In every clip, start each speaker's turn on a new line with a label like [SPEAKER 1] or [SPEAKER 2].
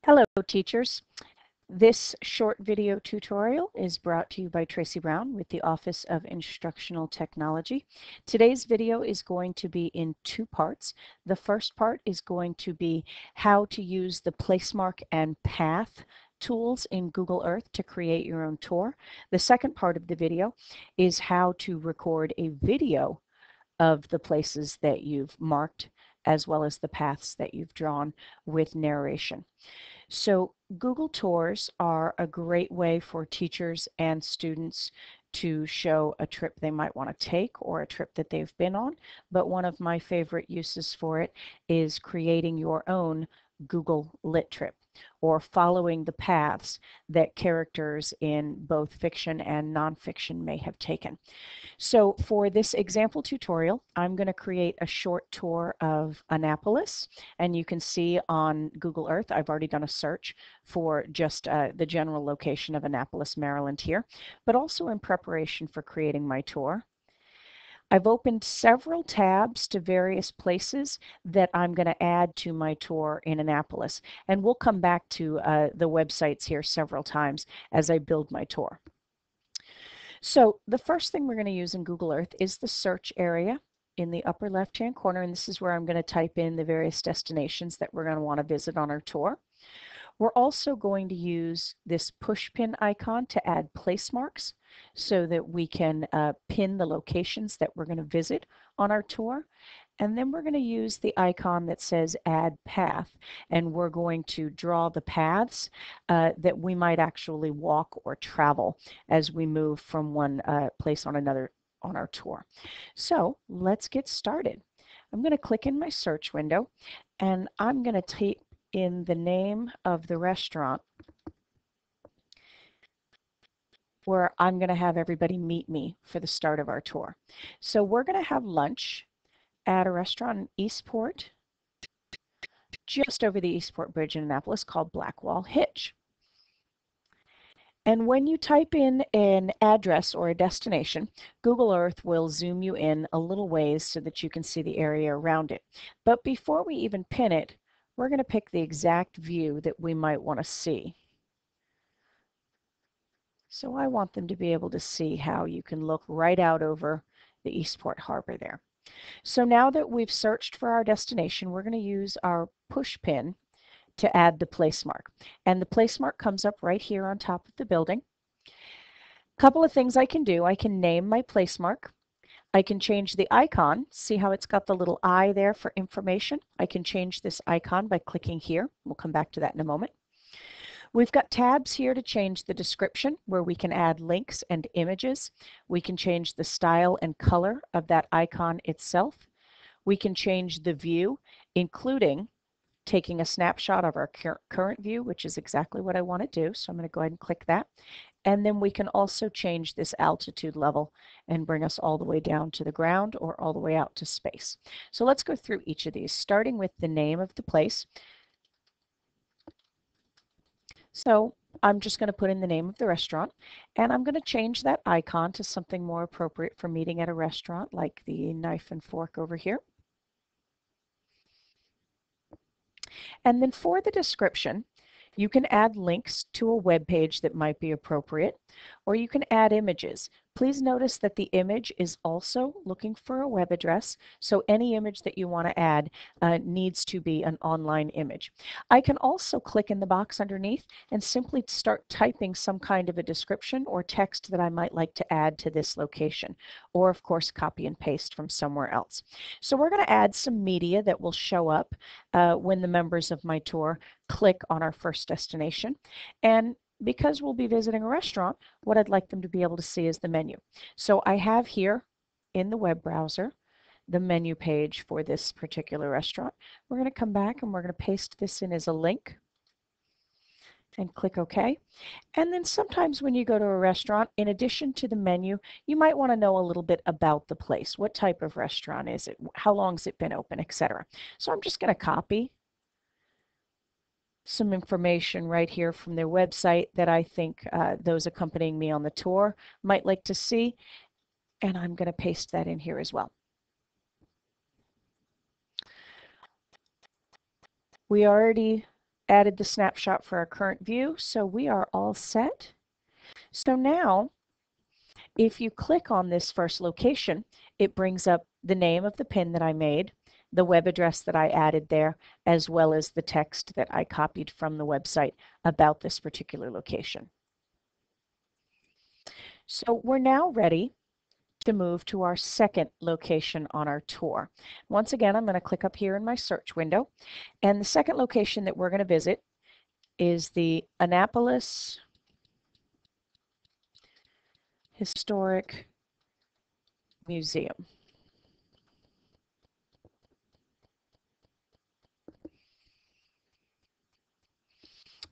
[SPEAKER 1] Hello, teachers. This short video tutorial is brought to you by Tracy Brown with the Office of Instructional Technology. Today's video is going to be in two parts. The first part is going to be how to use the Placemark and Path tools in Google Earth to create your own tour. The second part of the video is how to record a video of the places that you've marked as well as the paths that you've drawn with narration. So Google Tours are a great way for teachers and students to show a trip they might want to take or a trip that they've been on. But one of my favorite uses for it is creating your own Google Lit trip or following the paths that characters in both fiction and nonfiction may have taken. So for this example tutorial, I'm going to create a short tour of Annapolis, and you can see on Google Earth, I've already done a search for just the general location of Annapolis, Maryland here, but also in preparation for creating my tour. I've opened several tabs to various places that I'm going to add to my tour in Annapolis, and we'll come back to the websites here several times as I build my tour. So the first thing we're going to use in Google Earth is the search area in the upper left-hand corner, and this is where I'm going to type in the various destinations that we're going to want to visit on our tour. We're also going to use this push pin icon to add place marks so that we can pin the locations that we're going to visit on our tour. And then we're going to use the icon that says add path, and we're going to draw the paths that we might actually walk or travel as we move from one place on another on our tour. So let's get started. I'm going to click in my search window, and I'm going to type in the name of the restaurant where I'm going to have everybody meet me for the start of our tour. So we're going to have lunch at a restaurant in Eastport, just over the Eastport Bridge in Annapolis, called Blackwall Hitch. And when you type in an address or a destination, Google Earth will zoom you in a little ways so that you can see the area around it. But before we even pin it, we're going to pick the exact view that we might want to see. So I want them to be able to see how you can look right out over the Eastport Harbor there. So now that we've searched for our destination, we're going to use our push pin to add the place mark. And the place mark comes up right here on top of the building. A couple of things I can do. I can name my place mark. I can change the icon. See how it's got the little eye there for information? I can change this icon by clicking here. We'll come back to that in a moment. We've got tabs here to change the description where we can add links and images. We can change the style and color of that icon itself. We can change the view, including taking a snapshot of our current view, which is exactly what I want to do. So I'm going to go ahead and click that. And then we can also change this altitude level and bring us all the way down to the ground or all the way out to space. So let's go through each of these, starting with the name of the place. So I'm just going to put in the name of the restaurant, and I'm going to change that icon to something more appropriate for meeting at a restaurant, like the knife and fork over here. And then for the description, you can add links to a web page that might be appropriate, or you can add images. Please notice that the image is also looking for a web address, so any image that you want to add needs to be an online image. I can also click in the box underneath and simply start typing some kind of a description or text that I might like to add to this location, or of course copy and paste from somewhere else. So we're going to add some media that will show up when the members of my tour click on our first destination. And because we'll be visiting a restaurant, what I'd like them to be able to see is the menu. So I have here in the web browser the menu page for this particular restaurant. We're going to come back and we're going to paste this in as a link and click OK. And then sometimes when you go to a restaurant, in addition to the menu, you might want to know a little bit about the place. What type of restaurant is it? How long has it been open, etc. So I'm just going to copy some information right here from their website that I think those accompanying me on the tour might like to see, and I'm going to paste that in here as well. We already added the snapshot for our current view, so we are all set. So now, if you click on this first location, it brings up the name of the pin that I made, the web address that I added there, as well as the text that I copied from the website about this particular location. So we're now ready to move to our second location on our tour. Once again, I'm going to click up here in my search window, and the second location that we're going to visit is the Annapolis Historic Museum.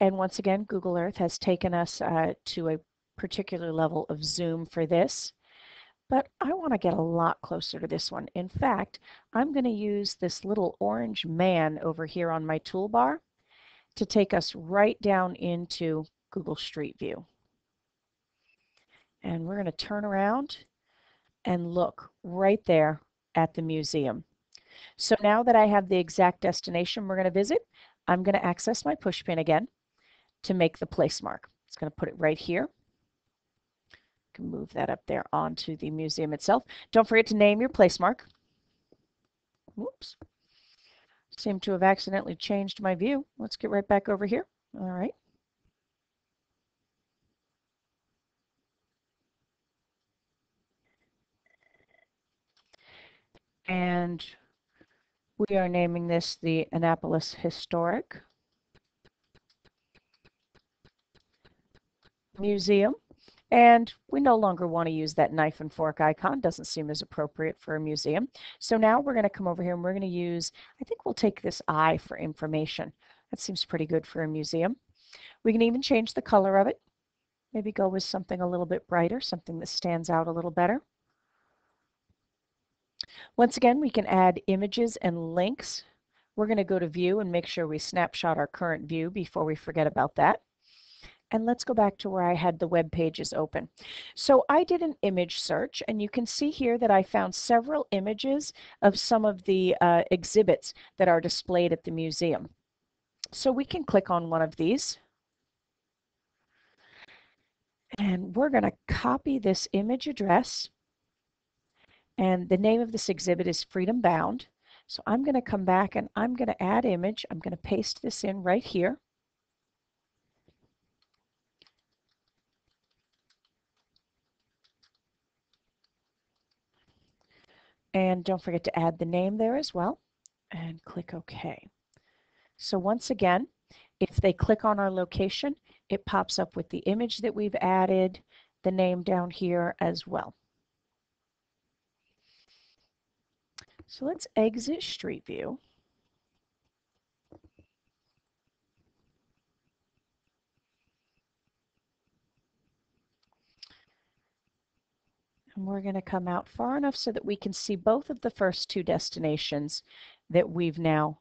[SPEAKER 1] And once again, Google Earth has taken us to a particular level of zoom for this, but I want to get a lot closer to this one. In fact, I'm going to use this little orange man over here on my toolbar to take us right down into Google Street View. And we're going to turn around and look right there at the museum. So now that I have the exact destination we're going to visit, I'm going to access my push pin again to make the place mark. It's going to put it right here. I can move that up there onto the museum itself. Don't forget to name your place mark. Whoops. Seem to have accidentally changed my view. Let's get right back over here. All right. And we are naming this the Annapolis Historic Museum. And we no longer want to use that knife and fork icon. Doesn't seem as appropriate for a museum. So now we're going to come over here and we're going to use, I think we'll take this I for information. That seems pretty good for a museum. We can even change the color of it. Maybe go with something a little bit brighter, something that stands out a little better. Once again, we can add images and links. We're going to go to view and make sure we snapshot our current view before we forget about that. And let's go back to where I had the web pages open. So I did an image search, and you can see here that I found several images of some of the exhibits that are displayed at the museum. So we can click on one of these. And we're going to copy this image address. And the name of this exhibit is Freedom Bound. So I'm going to come back and I'm going to add image. I'm going to paste this in right here. And don't forget to add the name there as well. And click OK. So once again, if they click on our location, it pops up with the image that we've added, the name down here as well. So let's exit Street View. And we're going to come out far enough so that we can see both of the first two destinations that we've now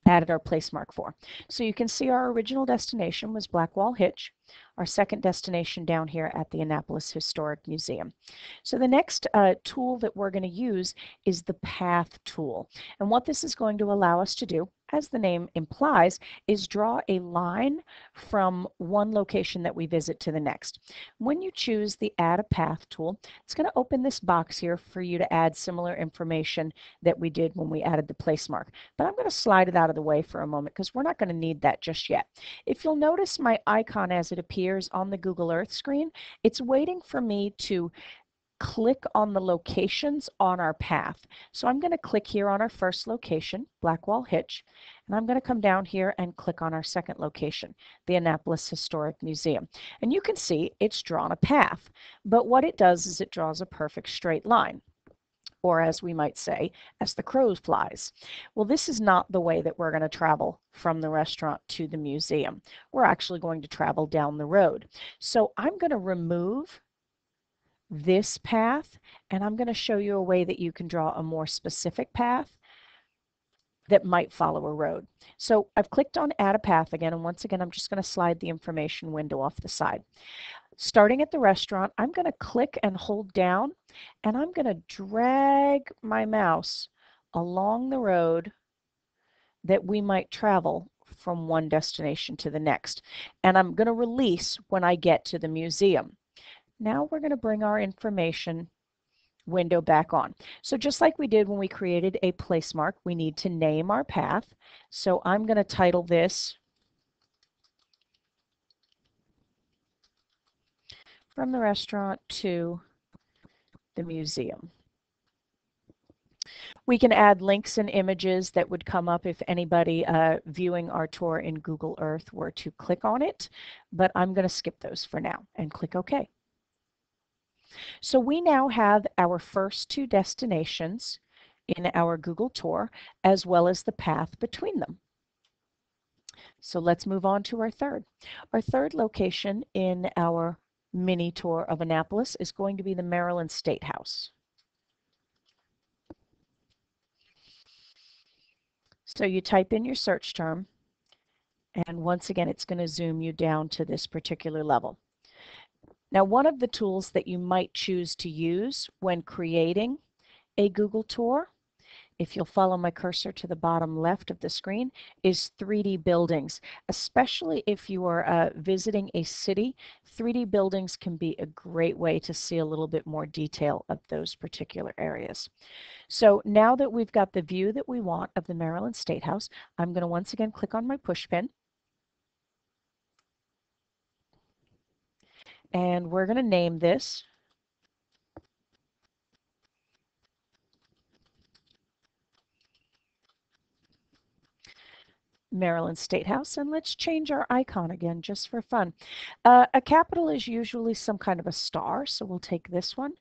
[SPEAKER 1] added our place mark for. So you can see our original destination was Blackwall Hitch, our second destination down here at the Annapolis Historic Museum. So the next tool that we're going to use is the path tool. And what this is going to allow us to do, as the name implies, is draw a line from one location that we visit to the next. When you choose the Add a Path tool, it's going to open this box here for you to add similar information that we did when we added the place mark. But I'm going to slide it out of the way for a moment because we're not going to need that just yet. If you'll notice my icon as it appears on the Google Earth screen, it's waiting for me to click on the locations on our path. So I'm going to click here on our first location, Blackwall Hitch, and I'm going to come down here and click on our second location, the Annapolis Historic Museum. And you can see it's drawn a path, but what it does is it draws a perfect straight line, or as we might say, as the crow flies. Well, this is not the way that we're going to travel from the restaurant to the museum. We're actually going to travel down the road. So I'm going to remove this path, and I'm going to show you a way that you can draw a more specific path that might follow a road. So I've clicked on Add a Path again, and once again, I'm just going to slide the information window off the side. Starting at the restaurant, I'm going to click and hold down, and I'm going to drag my mouse along the road that we might travel from one destination to the next. And I'm going to release when I get to the museum. Now we're going to bring our information window back on. So just like we did when we created a placemark, we need to name our path. So I'm going to title this From the Restaurant to the Museum. We can add links and images that would come up if anybody viewing our tour in Google Earth were to click on it, but I'm going to skip those for now and click OK. So we now have our first two destinations in our Google tour, as well as the path between them. So let's move on to our third. Our third location in our mini tour of Annapolis is going to be the Maryland State House. So you type in your search term, and once again, it's going to zoom you down to this particular level. Now, one of the tools that you might choose to use when creating a Google tour, if you'll follow my cursor to the bottom left of the screen, is 3D buildings. Especially if you are visiting a city, 3D buildings can be a great way to see a little bit more detail of those particular areas. So now that we've got the view that we want of the Maryland State House, I'm going to once again click on my push pin. And we're going to name this Maryland State House, and let's change our icon again just for fun. A capital is usually some kind of a star, so we'll take this one.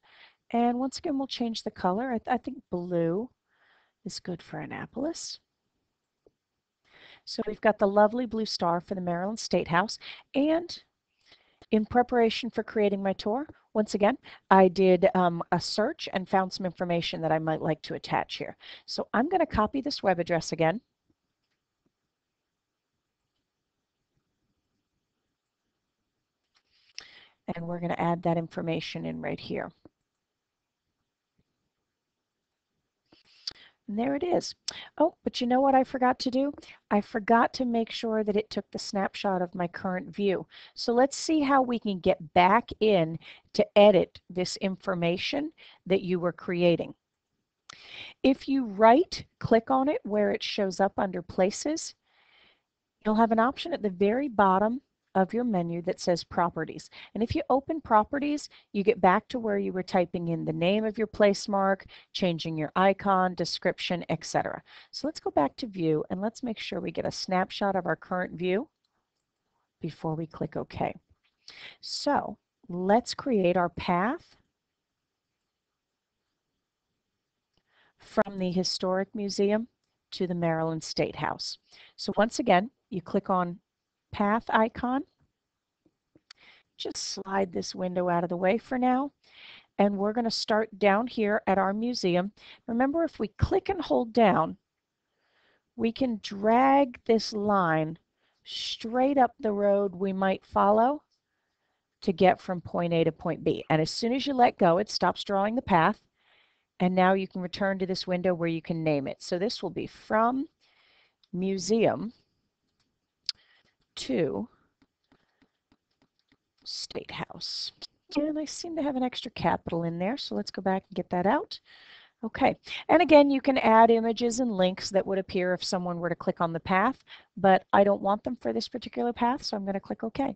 [SPEAKER 1] And once again, we'll change the color. I think blue is good for Annapolis. So we've got the lovely blue star for the Maryland State House. And in preparation for creating my tour, once again, I did a search and found some information that I might like to attach here. So I'm going to copy this web address again. And we're going to add that information in right here. And there it is. Oh, but you know what I forgot to do? I forgot to make sure that it took the snapshot of my current view. So let's see how we can get back in to edit this information that you were creating. If you right-click on it where it shows up under Places, you'll have an option at the very bottom of your menu that says Properties. And if you open Properties, you get back to where you were typing in the name of your placemark, changing your icon, description, etc. So let's go back to View and let's make sure we get a snapshot of our current view before we click OK. So let's create our path from the Historic Museum to the Maryland State House. So once again, you click on Path icon. Just slide this window out of the way for now. And we're going to start down here at our museum. Remember, if we click and hold down, we can drag this line straight up the road we might follow to get from point A to point B. And as soon as you let go, it stops drawing the path. And now you can return to this window where you can name it. So this will be From Museum to State House. And I seem to have an extra capital in there, so let's go back and get that out. Okay, and again, you can add images and links that would appear if someone were to click on the path, but I don't want them for this particular path, so I'm going to click OK.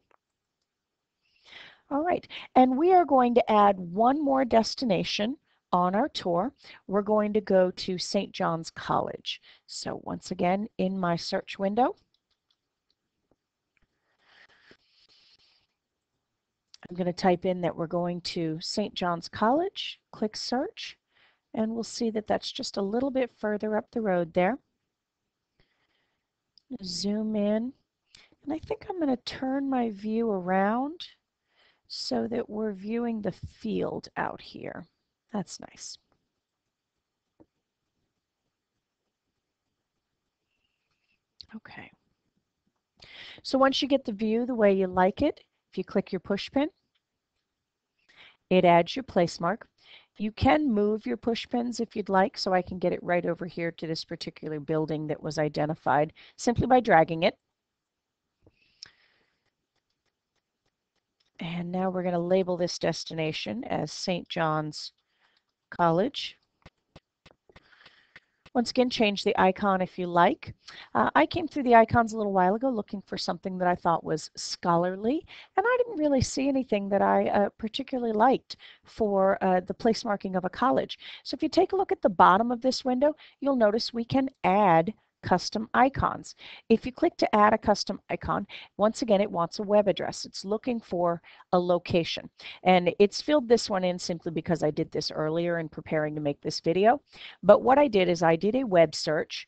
[SPEAKER 1] All right, and we are going to add one more destination on our tour. We're going to go to St. John's College. So once again, in my search window, I'm going to type in that we're going to St. John's College, click search, and we'll see that that's just a little bit further up the road there. Zoom in, and I think I'm going to turn my view around so that we're viewing the field out here. That's nice. Okay. So once you get the view the way you like it, if you click your push pin, it adds your placemark. You can move your push pins if you'd like, so I can get it right over here to this particular building that was identified simply by dragging it. now we're going to label this destination as St. John's College. Once again, change the icon if you like. I came through the icons a little while ago looking for something that I thought was scholarly, and I didn't really see anything that I particularly liked for the place marking of a college. So if you take a look at the bottom of this window, you'll notice we can add custom icons. If you click to add a custom icon, once again, it wants a web address. It's looking for a location. And it's filled this one in simply because I did this earlier in preparing to make this video. But what I did is I did a web search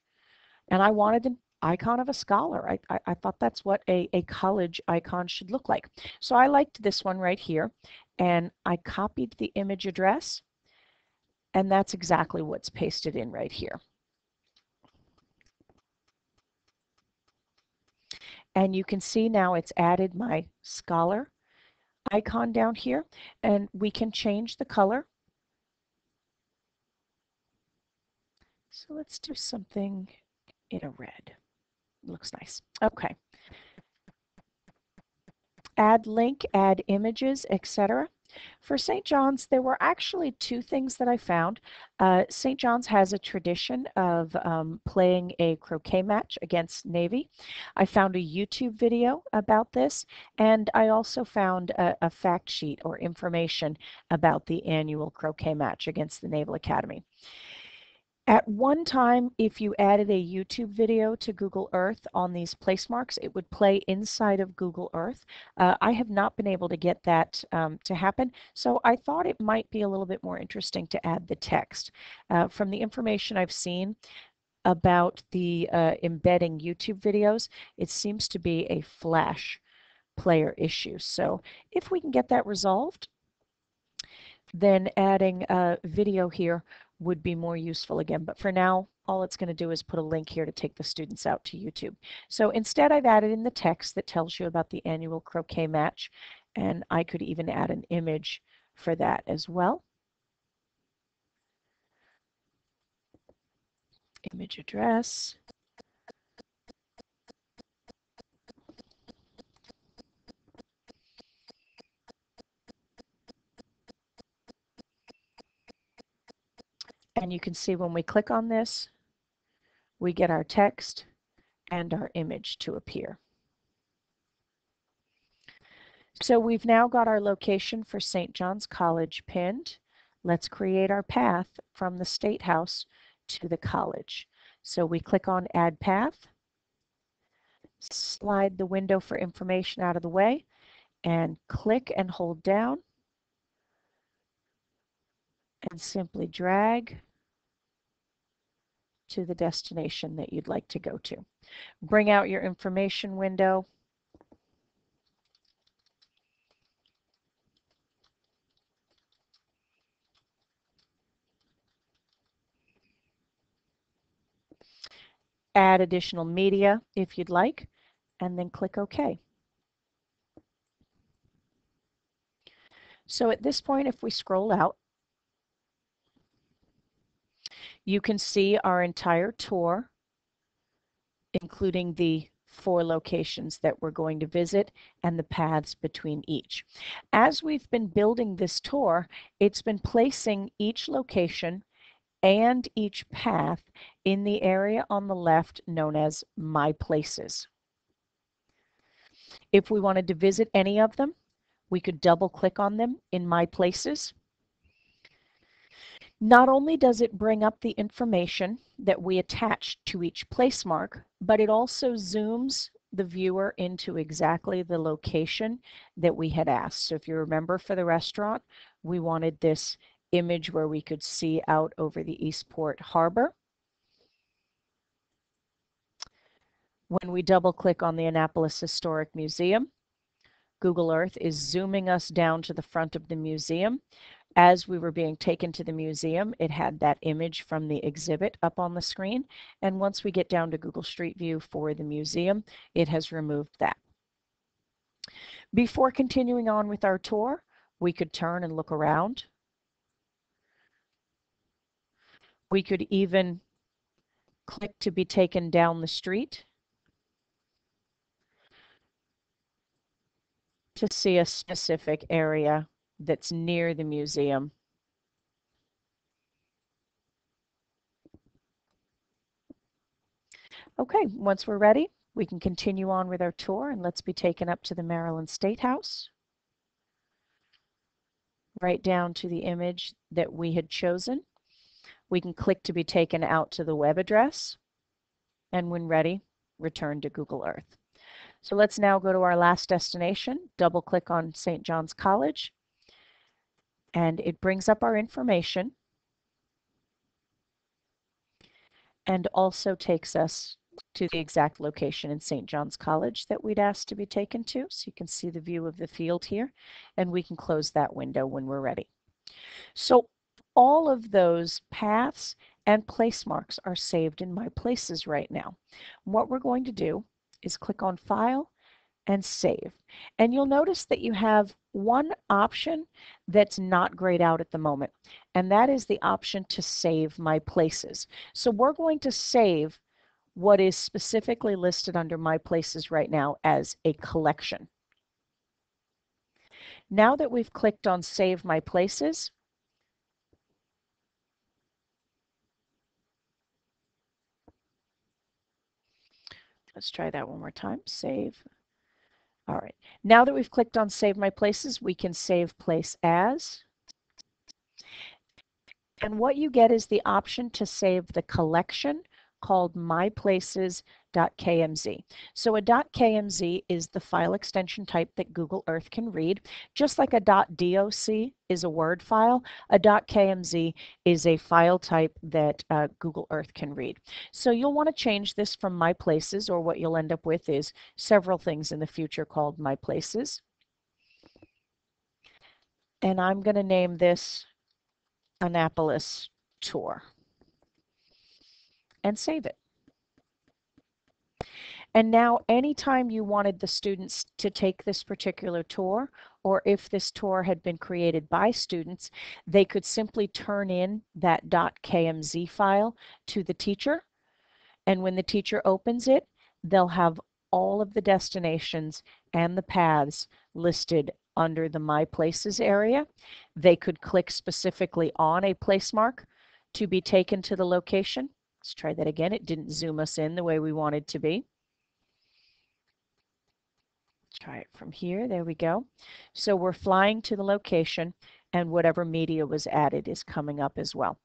[SPEAKER 1] and I wanted an icon of a scholar. I thought that's what a college icon should look like. So I liked this one right here and I copied the image address and that's exactly what's pasted in right here. And you can see now it's added my scholar icon down here, and we can change the color. So let's do something in a red. Looks nice. Okay. Add link, add images, etc. For St. John's, there were actually two things that I found. St. John's has a tradition of playing a croquet match against Navy. I found a YouTube video about this, and I also found a fact sheet or information about the annual croquet match against the Naval Academy. At one time, if you added a YouTube video to Google Earth on these placemarks, it would play inside of Google Earth. I have not been able to get that to happen, so I thought it might be a little bit more interesting to add the text. From the information I've seen about the embedding YouTube videos, it seems to be a Flash player issue. So if we can get that resolved, then adding a video here would be more useful again. But for now, all it's going to do is put a link here to take the students out to YouTube. So instead, I've added in the text that tells you about the annual croquet match, and I could even add an image for that as well. Image address. And you can see when we click on this, we get our text and our image to appear. So we've now got our location for St. John's College pinned. Let's create our path from the State House to the college. So we click on Add Path, slide the window for information out of the way, and click and hold down, and simply drag to the destination that you'd like to go to. Bring out your information window. Add additional media if you'd like, and then click OK. So at this point, if we scroll out, you can see our entire tour, including the 4 locations that we're going to visit and the paths between each. As we've been building this tour, it's been placing each location and each path in the area on the left known as My Places. If we wanted to visit any of them, we could double click on them in My Places. Not only does it bring up the information that we attach to each placemark, but it also zooms the viewer into exactly the location that we had asked. So if you remember for the restaurant, we wanted this image where we could see out over the Eastport Harbor. When we double click on the Annapolis Historic Museum, Google Earth is zooming us down to the front of the museum. As we were being taken to the museum, it had that image from the exhibit up on the screen. And once we get down to Google Street View for the museum, it has removed that. Before continuing on with our tour, we could turn and look around. We could even click to be taken down the street. to see a specific area that's near the museum. Okay, once we're ready, we can continue on with our tour, and let's be taken up to the Maryland State House, right down to the image that we had chosen. We can click to be taken out to the web address, and when ready, return to Google Earth. So let's now go to our last destination, double click on St. John's College, and it brings up our information and also takes us to the exact location in St. John's College that we'd asked to be taken to. So you can see the view of the field here, and we can close that window when we're ready. So all of those paths and place marks are saved in My Places right now. What we're going to do is click on File and Save. And you'll notice that you have one option that's not grayed out at the moment, and that is the option to save My Places. So we're going to save what is specifically listed under My Places right now as a collection. Now that we've clicked on Save My Places, let's try that one more time. Save. All right. Now that we've clicked on Save My Places, we can save place as. And what you get is the option to save the collection called myplaces.kmz. So a .kmz is the file extension type that Google Earth can read. Just like a .doc is a Word file, a .kmz is a file type that Google Earth can read. So you'll want to change this from My Places, or what you'll end up with is several things in the future called My Places. And I'm going to name this Annapolis Tour and save it. And now anytime you wanted the students to take this particular tour, or if this tour had been created by students, they could simply turn in that .kmz file to the teacher. And when the teacher opens it, they'll have all of the destinations and the paths listed under the My Places area. They could click specifically on a place mark to be taken to the location. Let's try that again. It didn't zoom us in the way we wanted to be. Let's try it from here. There we go. So we're flying to the location, and whatever media was added is coming up as well.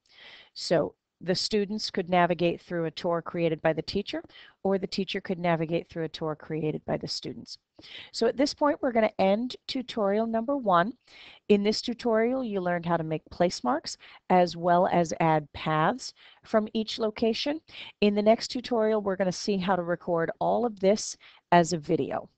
[SPEAKER 1] So the students could navigate through a tour created by the teacher, or the teacher could navigate through a tour created by the students. So at this point, we're going to end tutorial number 1. In this tutorial, you learned how to make place marks as well as add paths from each location. In the next tutorial, we're going to see how to record all of this as a video.